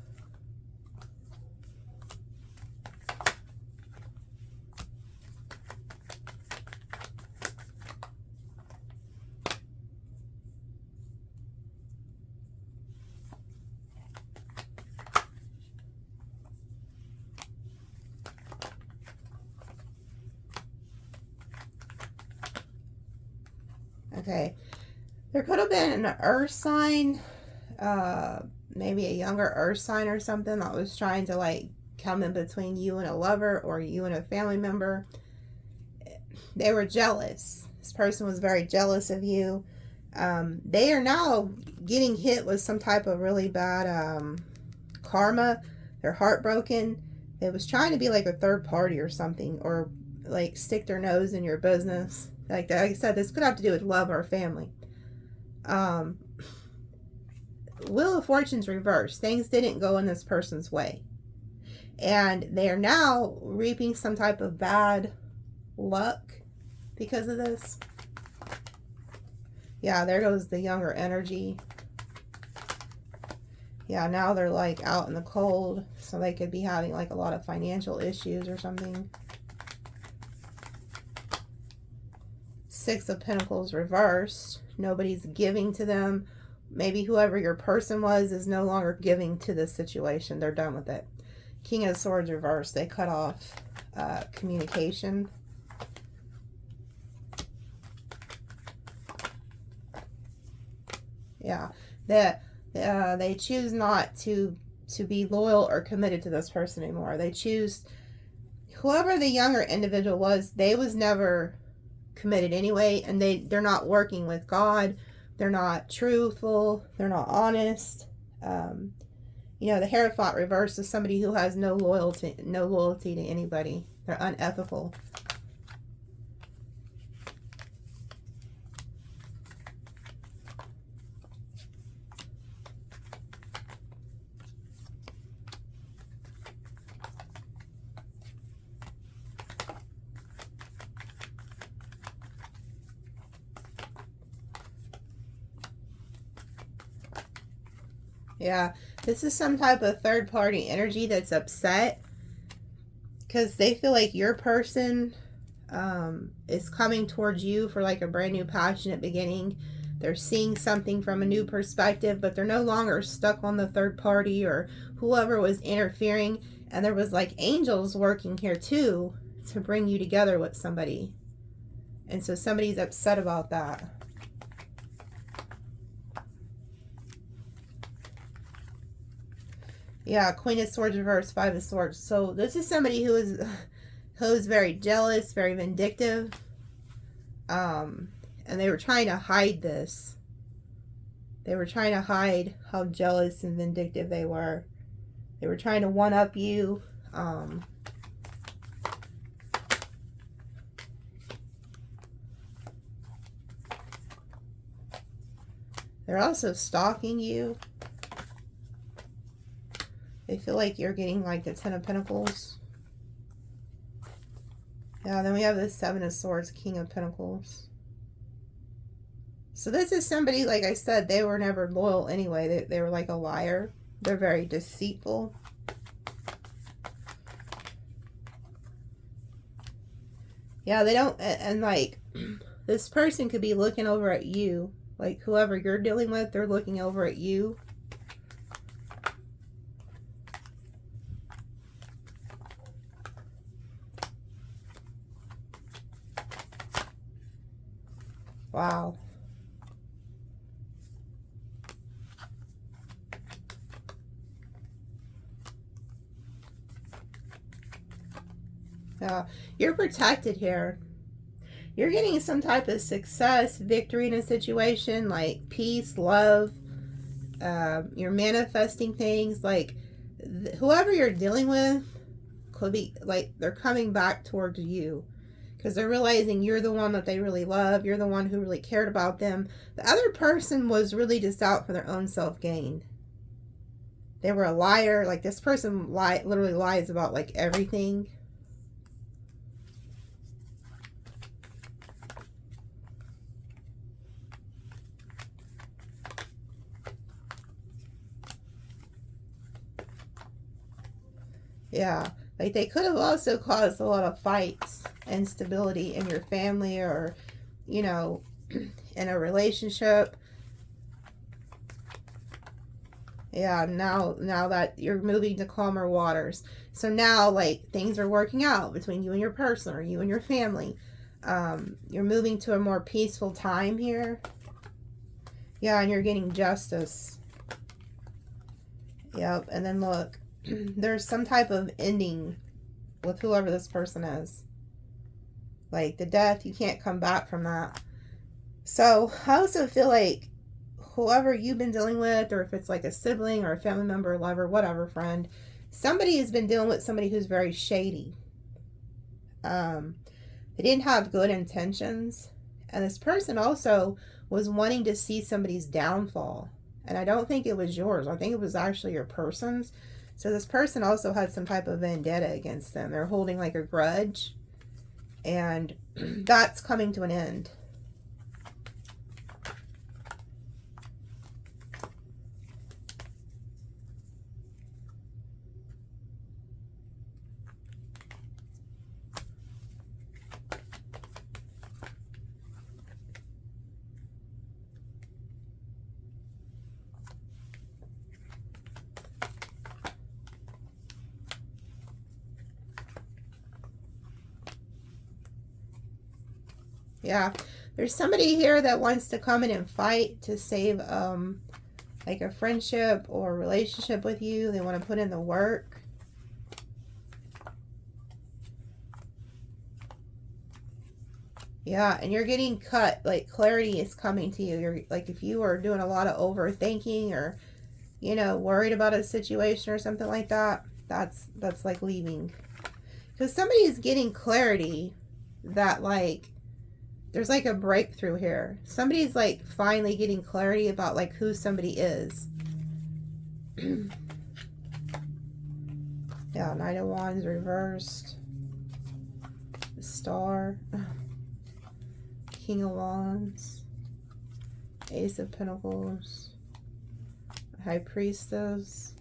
Okay, there could have been an earth sign, maybe a younger earth sign or something that was trying to like come in between you and a lover or you and a family member. They were jealous. This person was very jealous of you. They are now getting hit with some type of really bad karma. They're heartbroken. They was trying to be like a third party or something, or like stick their nose in your business. Like I said, this could have to do with love or family. Wheel of Fortune's reversed. Things didn't go in this person's way. And they are now reaping some type of bad luck because of this. Yeah, there goes the younger energy. Yeah, now they're like out in the cold. So they could be having like a lot of financial issues or something. Six of Pentacles reversed. Nobody's giving to them. Maybe whoever your person was is no longer giving to this situation. They're done with it. King of Swords reversed. They cut off communication. Yeah, they choose not to be loyal or committed to this person anymore. They choose, whoever the younger individual was, they was never committed anyway, and they're not working with God. They're not truthful. They're not honest. You know, the Hierophant reverse is somebody who has no loyalty to anybody. They're unethical. Yeah, this is some type of third party energy that's upset because they feel like your person is coming towards you for like a brand new passionate beginning. They're seeing something from a new perspective, but they're no longer stuck on the third party or whoever was interfering. And there was like angels working here too to bring you together with somebody. And so somebody's upset about that. Yeah, Queen of Swords reverse, Five of Swords. So this is somebody who is very jealous, very vindictive. And they were trying to hide this. They were trying to hide how jealous and vindictive they were. They were trying to one-up you. They're also stalking you. They feel like you're getting like the Ten of Pentacles. Yeah, then we have the Seven of Swords, King of Pentacles. So this is somebody, like I said, they were never loyal anyway. They were like a liar. They're very deceitful. Yeah, they don't, and like, this person could be looking over at you. Like, whoever you're dealing with, they're looking over at you. Wow. Yeah, you're protected here. You're getting some type of success, victory in a situation, like peace, love. You're manifesting things. Like, whoever you're dealing with could be, like, they're coming back towards you. Because they're realizing you're the one that they really love. You're the one who really cared about them. The other person was really just out for their own self-gain. They were a liar. Like, this person literally lies about, like, everything. Yeah. Like, they could have also caused a lot of fights, instability in your family, or, you know, in a relationship. Yeah, now that you're moving to calmer waters. So now, like, things are working out between you and your person, or you and your family. You're moving to a more peaceful time here. Yeah, and you're getting justice. Yep, and then look, there's some type of ending with whoever this person is. Like, the death, you can't come back from that. So I also feel like whoever you've been dealing with, or if it's like a sibling or a family member, lover, whatever, friend, somebody has been dealing with somebody who's very shady. They didn't have good intentions. And this person also was wanting to see somebody's downfall. And I don't think it was yours. I think it was actually your person's. So this person also had some type of vendetta against them. They're holding like a grudge. And that's coming to an end. Yeah, there's somebody here that wants to come in and fight to save like a friendship or a relationship with you. They want to put in the work. Yeah, and you're getting cut. Like, clarity is coming to you. You're like, if you are doing a lot of overthinking or you know, worried about a situation or something like that, that's like leaving. Because somebody is getting clarity that, like, there's like a breakthrough here. Somebody's like finally getting clarity about like who somebody is. Yeah, Knight of Wands reversed. The Star. King of Wands. Ace of Pentacles. High Priestess.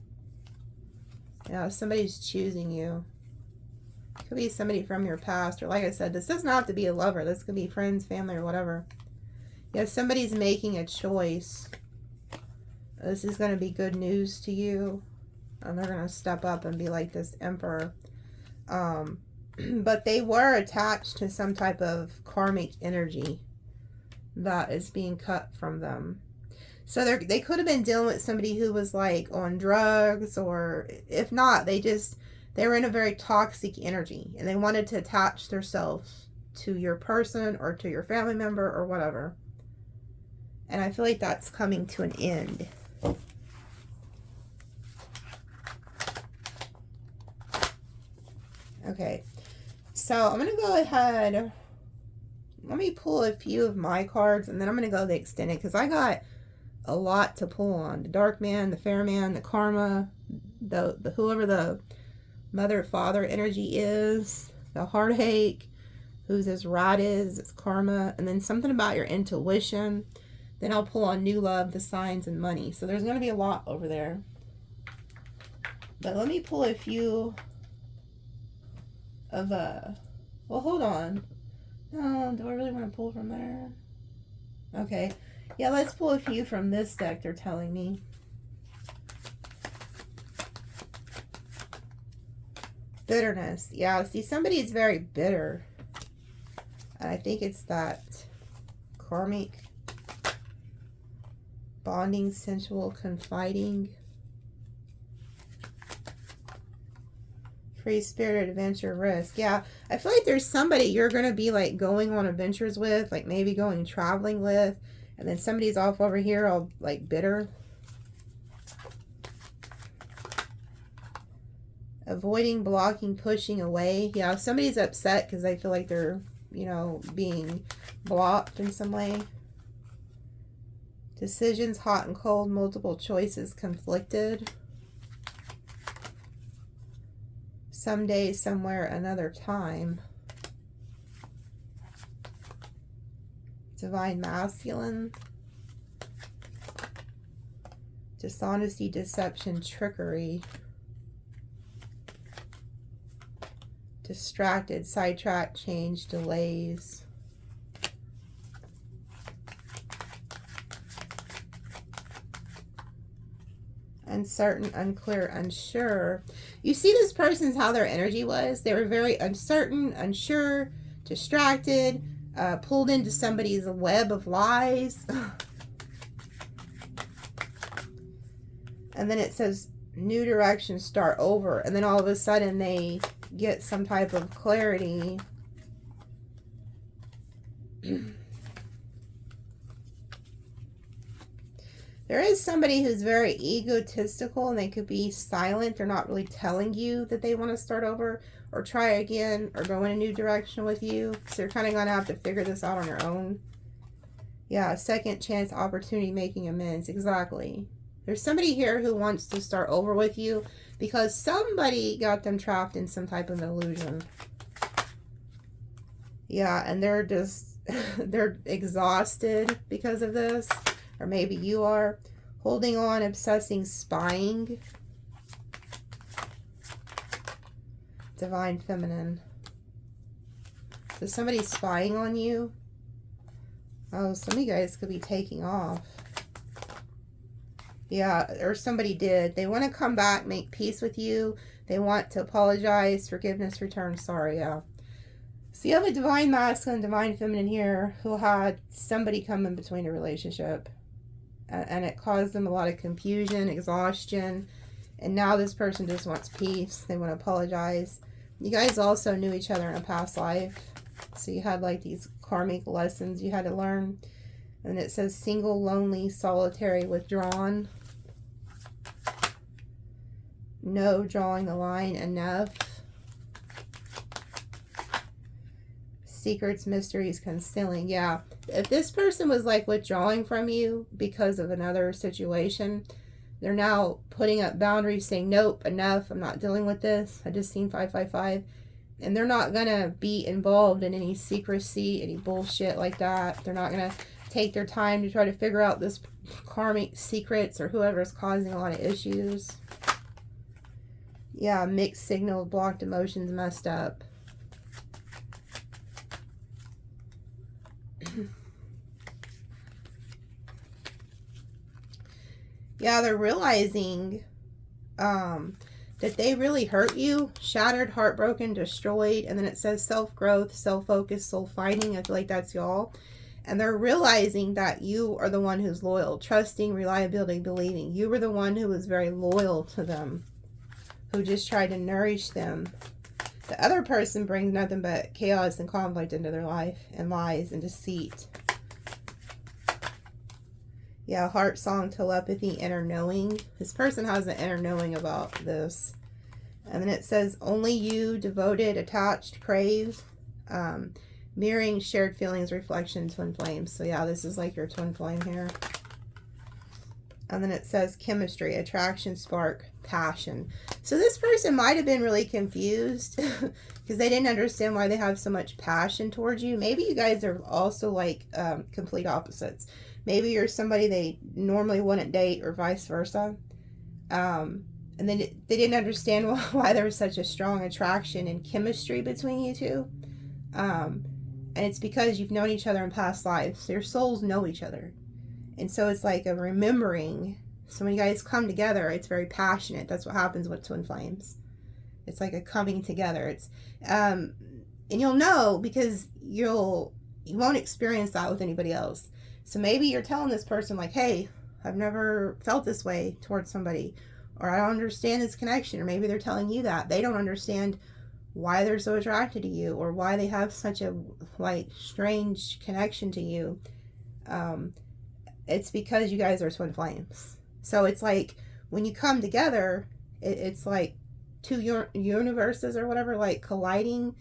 Yeah, somebody's choosing you. Could be somebody from your past, or like I said, this doesn't have to be a lover. This could be friends, family, or whatever. Yeah, somebody's making a choice. This is going to be good news to you. And they're going to step up and be like this Emperor. But they were attached to some type of karmic energy that is being cut from them. So they could have been dealing with somebody who was like on drugs, or if not, they were in a very toxic energy and they wanted to attach themselves to your person or to your family member or whatever. And I feel like that's coming to an end. Okay, so I'm going to go ahead. Let me pull a few of my cards and then I'm going to go the extended, because I got a lot to pull on. The Dark Man, the Fair Man, the Karma, the whoever the mother father energy is, the heartache, who this rat is, it's karma, and then something about your intuition. Then I'll pull on new love, the signs, and money. So there's going to be a lot over there. But let me pull a few of well, hold on. No, do I really want to pull from there? Okay. Yeah, let's pull a few from this deck, they're telling me. Bitterness. Yeah, see, somebody is very bitter. And I think it's that karmic, bonding, sensual, confiding, free spirit, adventure, risk. Yeah, I feel like there's somebody you're going to be like going on adventures with, like maybe going traveling with, and then somebody's off over here all like bitter. Avoiding, blocking, pushing away. Yeah, somebody's upset because they feel like they're, you know, being blocked in some way. Decisions, hot and cold, multiple choices, conflicted. Someday, somewhere, another time. Divine masculine. Dishonesty, deception, trickery. Distracted, sidetrack, change, delays. Uncertain, unclear, unsure. You see this person's how their energy was. They were very uncertain, unsure, distracted, pulled into somebody's web of lies. And then it says new direction, start over. And then all of a sudden they get some type of clarity. There is somebody who's very egotistical and they could be silent. They're not really telling you that they want to start over or try again or go in a new direction with you. So you're kind of going to have to figure this out on your own. Yeah, second chance, opportunity, making amends. Exactly. There's somebody here who wants to start over with you because somebody got them trapped in some type of illusion. Yeah, and they're just, they're exhausted because of this. Or maybe you are. Holding on, obsessing, spying. Divine feminine. So somebody's spying on you. Oh, some of you guys could be taking off. Yeah, or somebody did. They want to come back, make peace with you. They want to apologize, forgiveness, return, sorry, yeah. So you have a divine masculine, divine feminine here who had somebody come in between a relationship. And it caused them a lot of confusion, exhaustion. And now this person just wants peace. They want to apologize. You guys also knew each other in a past life. So you had like these karmic lessons you had to learn. And it says single, lonely, solitary, withdrawn. no drawing the line enough. Secrets, mysteries, concealing. Yeah, if this person was like withdrawing from you because of another situation, they're now putting up boundaries, saying, nope, enough, I'm not dealing with this. I just seen 555. And they're not going to be involved in any secrecy, any bullshit like that. They're not going to take their time to try to figure out this karmic secrets or whoever is causing a lot of issues. Yeah, mixed signals, blocked emotions, messed up. Yeah, they're realizing that they really hurt you. Shattered, heartbroken, destroyed. And then it says self-growth, self-focus, soul-finding. I feel like that's y'all. And they're realizing that you are the one who's loyal. Trusting, reliability, believing. You were the one who was very loyal to them. Who just tried to nourish them. The other person brings nothing but chaos and conflict into their life. And lies and deceit. Yeah, heart, song, telepathy, inner knowing. This person has an inner knowing about this. And then it says, only you, devoted, attached, crave, mirroring, shared feelings, reflection, twin flames. So yeah, this is like your twin flame here. And then it says chemistry, attraction, spark, passion. So this person might have been really confused because they didn't understand why they have so much passion towards you. Maybe you guys are also like complete opposites. Maybe you're somebody they normally wouldn't date or vice versa. And then they didn't understand why there was such a strong attraction and chemistry between you two. And it's because you've known each other in past lives. So your souls know each other. And so it's like a remembering. So when you guys come together, it's very passionate. That's what happens with twin flames. It's like a coming together. It's and you'll know because you won't experience that with anybody else. So maybe you're telling this person like, hey, I've never felt this way towards somebody, or I don't understand this connection. Or maybe they're telling you that they don't understand why they're so attracted to you, or why they have such a like strange connection to you. It's because you guys are twin flames. So it's like when you come together, it's like two universes or whatever, like colliding.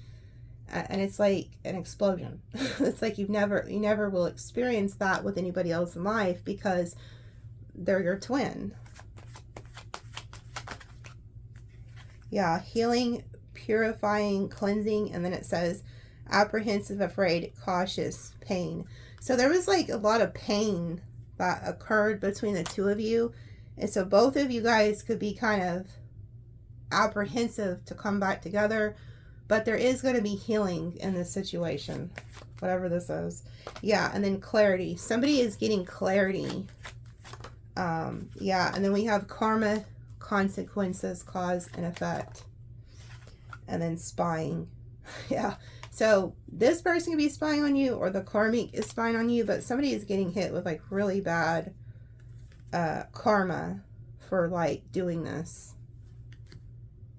And it's like an explosion. It's like you never will experience that with anybody else in life because they're your twin. Yeah, healing, purifying, cleansing, and then it says apprehensive, afraid, cautious, pain. So there was like a lot of pain that occurred between the two of you. And so both of you guys could be kind of apprehensive to come back together. But there is going to be healing in this situation, whatever this is. Yeah, and then clarity. Somebody is getting clarity. Yeah, and then we have karma, consequences, cause and effect. And then spying. Yeah, so this person can be spying on you or the karmic is spying on you, but somebody is getting hit with like really bad karma for like doing this.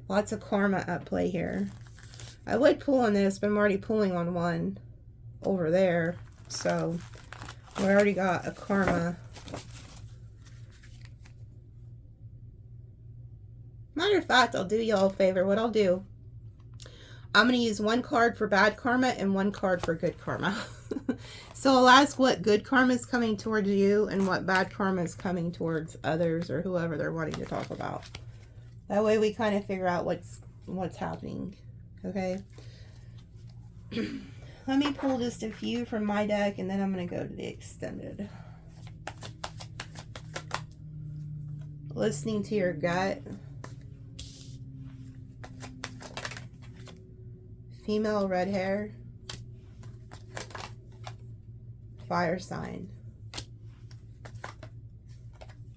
Lots of karma at play here. I would pull on this, but I'm already pulling on one over there. So we already got a karma. Matter of fact, I'll do y'all a favor. What I'll do, I'm going to use one card for bad karma and one card for good karma. So I'll ask what good karma is coming towards you and what bad karma is coming towards others or whoever they're wanting to talk about. That way we kind of figure out what's happening. Okay, let me pull just a few from my deck and then I'm going to go to the extended. Listening to your gut. Female, red hair. Fire sign.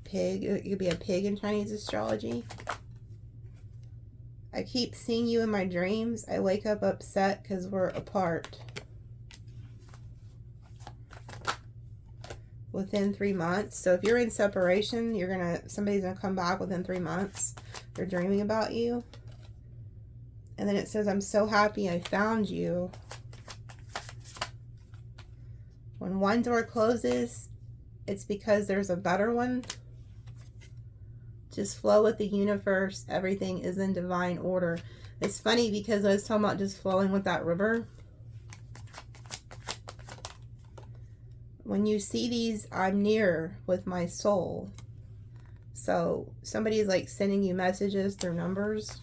Pig. It could be a pig in Chinese astrology. I keep seeing you in my dreams. I wake up upset because we're apart. Within 3 months. So if you're in separation, somebody's gonna come back within 3 months. They're dreaming about you. And then it says, I'm so happy I found you. When one door closes, it's because there's a better one Just flow with the universe. Everything is in divine order. It's funny because I was talking about just flowing with that river. When you see these, I'm near with my soul. So somebody is like sending you messages through numbers.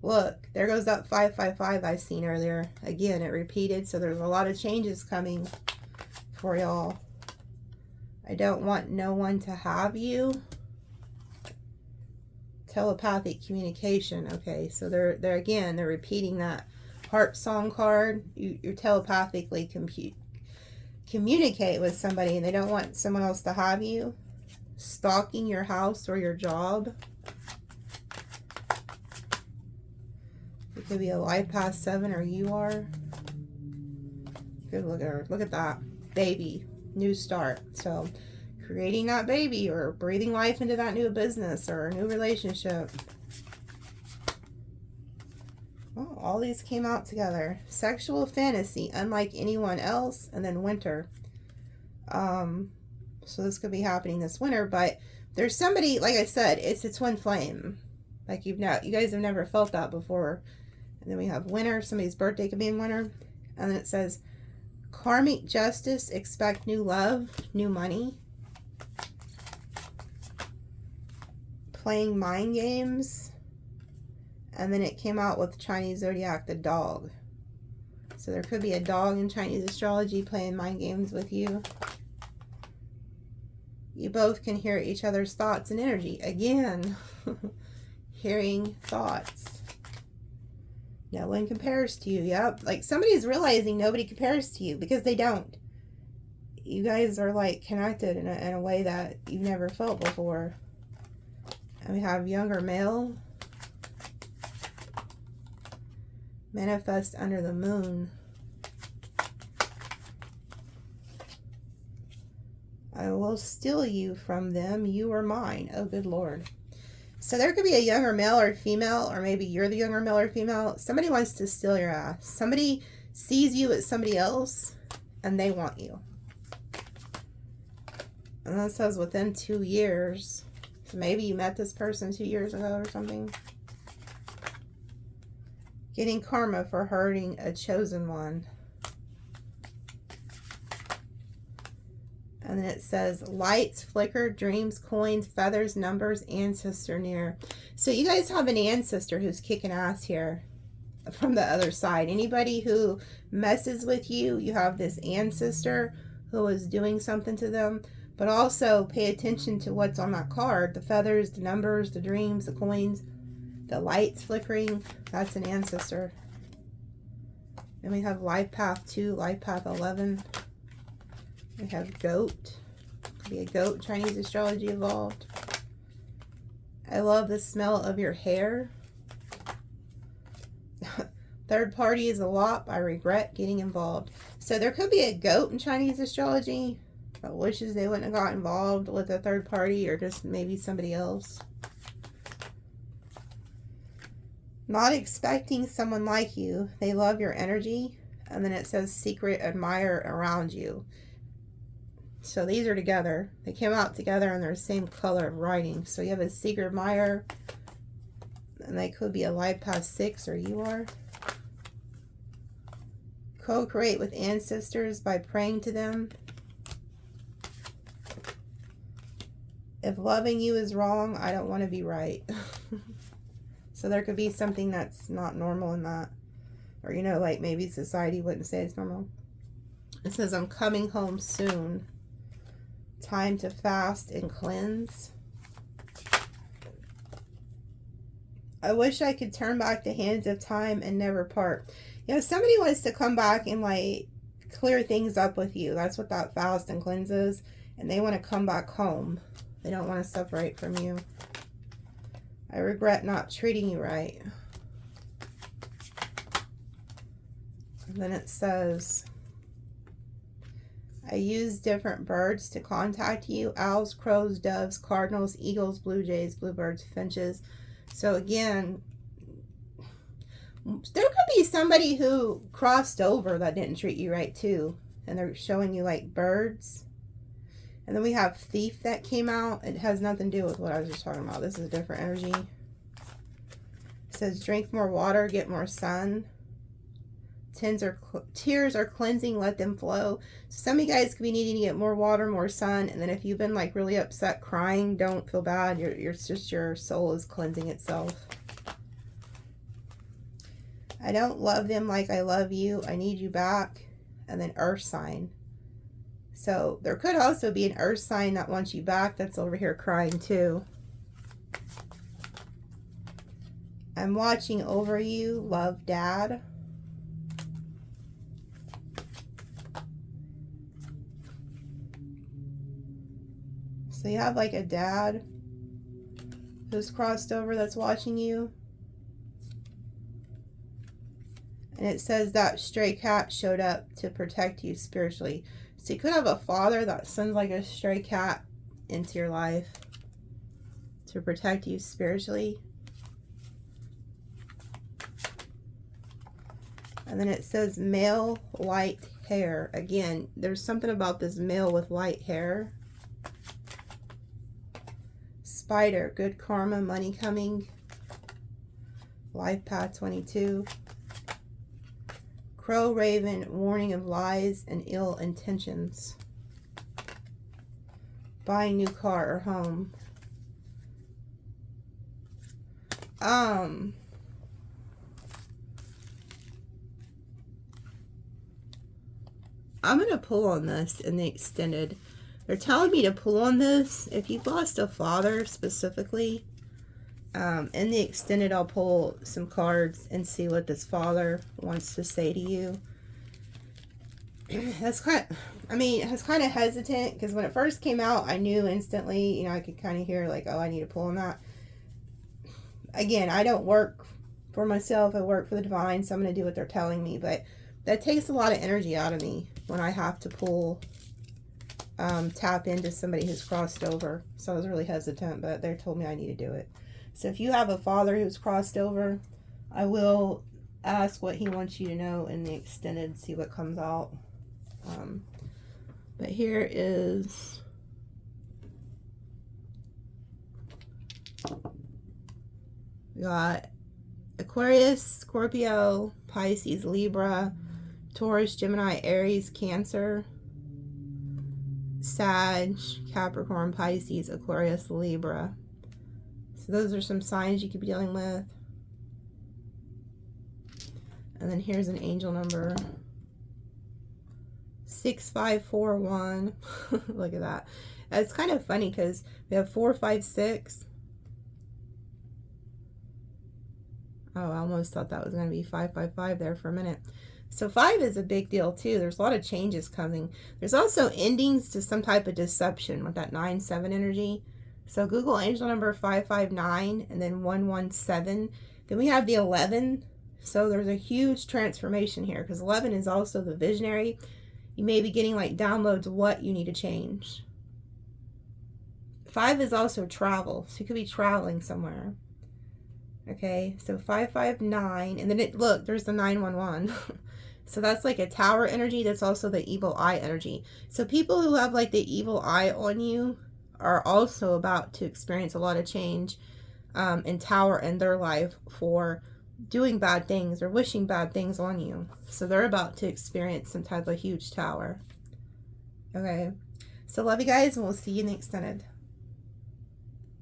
Look, there goes that 555 I seen earlier. Again, it repeated. So there's a lot of changes coming for y'all. I don't want no one to have you. Telepathic communication. Okay, so they're again, they're repeating that harp song card. You telepathically communicate with somebody and they don't want someone else to have you. Stalking your house or your job. It could be a life past 7 or you are. Good look at her. Look at that. Baby. New start. So creating that baby or breathing life into that new business or a new relationship. Oh, all these came out together. Sexual fantasy, unlike anyone else, and then winter. So this could be happening this winter, but there's somebody, like I said, it's a twin flame. Like you guys have never felt that before. And then we have winter. Somebody's birthday could be in winter. And then it says, karmic justice, expect new love, new money. Playing mind games. And then it came out with Chinese zodiac, the dog. So there could be a dog in Chinese astrology playing mind games with you. You both can hear each other's thoughts and energy. Again, hearing thoughts. No one compares to you. Yep. Like somebody's realizing nobody compares to you because they don't. You guys are like connected in a way that you've never felt before. And we have younger male. Manifest under the moon. I will steal you from them. You are mine. Oh, good Lord. So there could be a younger male or female, or maybe you're the younger male or female. Somebody wants to steal your ass. Somebody sees you as somebody else, and they want you. And that says within 2 years. So maybe you met this person 2 years ago or something. Getting karma for hurting a chosen one. And then it says, lights, flicker, dreams, coins, feathers, numbers, ancestor near. So you guys have an ancestor who's kicking ass here from the other side. Anybody who messes with you, you have this ancestor who is doing something to them. But also pay attention to what's on that card. The feathers, the numbers, the dreams, the coins, the lights flickering. That's an ancestor. Then we have life path 2, life path 11. We have goat. Could be a goat. Chinese astrology evolved. I love the smell of your hair. Third party is a lot. I regret getting involved. So there could be a goat in Chinese astrology that wishes they wouldn't have got involved with a third party or just maybe somebody else. Not expecting someone like you. They love your energy. And then it says secret admirer around you. So these are together. They came out together and they're the same color of writing. So you have a secret admirer. And they could be a life past 6 or you are. Co-create with ancestors by praying to them. If loving you is wrong, I don't want to be right. So there could be something that's not normal in that. Or, you know, like maybe society wouldn't say it's normal. It says, I'm coming home soon. Time to fast and cleanse. I wish I could turn back the hands of time and never part. You know, somebody wants to come back and like clear things up with you. That's what that fast and cleanse is. And they want to come back home. They don't want to separate from you. I regret not treating you right. And then it says, I use different birds to contact you. Owls, crows, doves, cardinals, eagles, blue jays, bluebirds, finches. So again, there could be somebody who crossed over that didn't treat you right too. And they're showing you like birds. And then we have Thief that came out. It has nothing to do with what I was just talking about. This is a different energy. It says drink more water, get more sun. Tears are cleansing, let them flow. So some of you guys could be needing to get more water, more sun. And then if you've been like really upset, crying, don't feel bad. It's just your soul is cleansing itself. I don't love them like I love you. I need you back. And then Earth sign. So there could also be an Earth sign that wants you back that's over here crying too. I'm watching over you. Love, Dad. So you have like a dad who's crossed over that's watching you. And it says that stray cat showed up to protect you spiritually. So you could have a father that sends like a stray cat into your life to protect you spiritually. And then it says male, light hair. Again, there's something about this male with light hair. Spider, good karma, money coming. Life path 22. Crow, raven, warning of lies and ill intentions. Buying new car or home. I'm going to pull on this in the extended. They're telling me to pull on this. If you've lost a father specifically, in the extended, I'll pull some cards and see what this father wants to say to you. That's kind of, I was kind of hesitant because when it first came out, I knew instantly, I could kind of hear like, oh, I need to pull on that. Again, I don't work for myself. I work for the divine, so I'm going to do what they're telling me. But that takes a lot of energy out of me when I have to pull, tap into somebody who's crossed over. So I was really hesitant, but they told me I need to do it. So if you have a father who's crossed over, I will ask what he wants you to know in the extended, see what comes out. But here is we got Aquarius, Scorpio, Pisces, Libra, Taurus, Gemini, Aries, Cancer, Sag, Capricorn, Pisces, Aquarius, Libra. So those are some signs you could be dealing with. And then here's an angel number. 6541. Look at that. It's kind of funny because we have 456. Oh, I almost thought that was going to be 555 there for a minute. So 5 is a big deal too. There's a lot of changes coming. There's also endings to some type of deception with that 9-7 energy. So Google angel number 559 and then 117. Then we have the 11. So there's a huge transformation here because 11 is also the visionary. You may be getting like downloads what you need to change. 5 is also travel. So you could be traveling somewhere. Okay, so 559. And then look, there's the 911. So that's like a tower energy. That's also the evil eye energy. So people who have like the evil eye on you are also about to experience a lot of change in tower in their life for doing bad things or wishing bad things on you. So they're about to experience some type of huge tower. Okay, so love you guys, and we'll see you in the extended.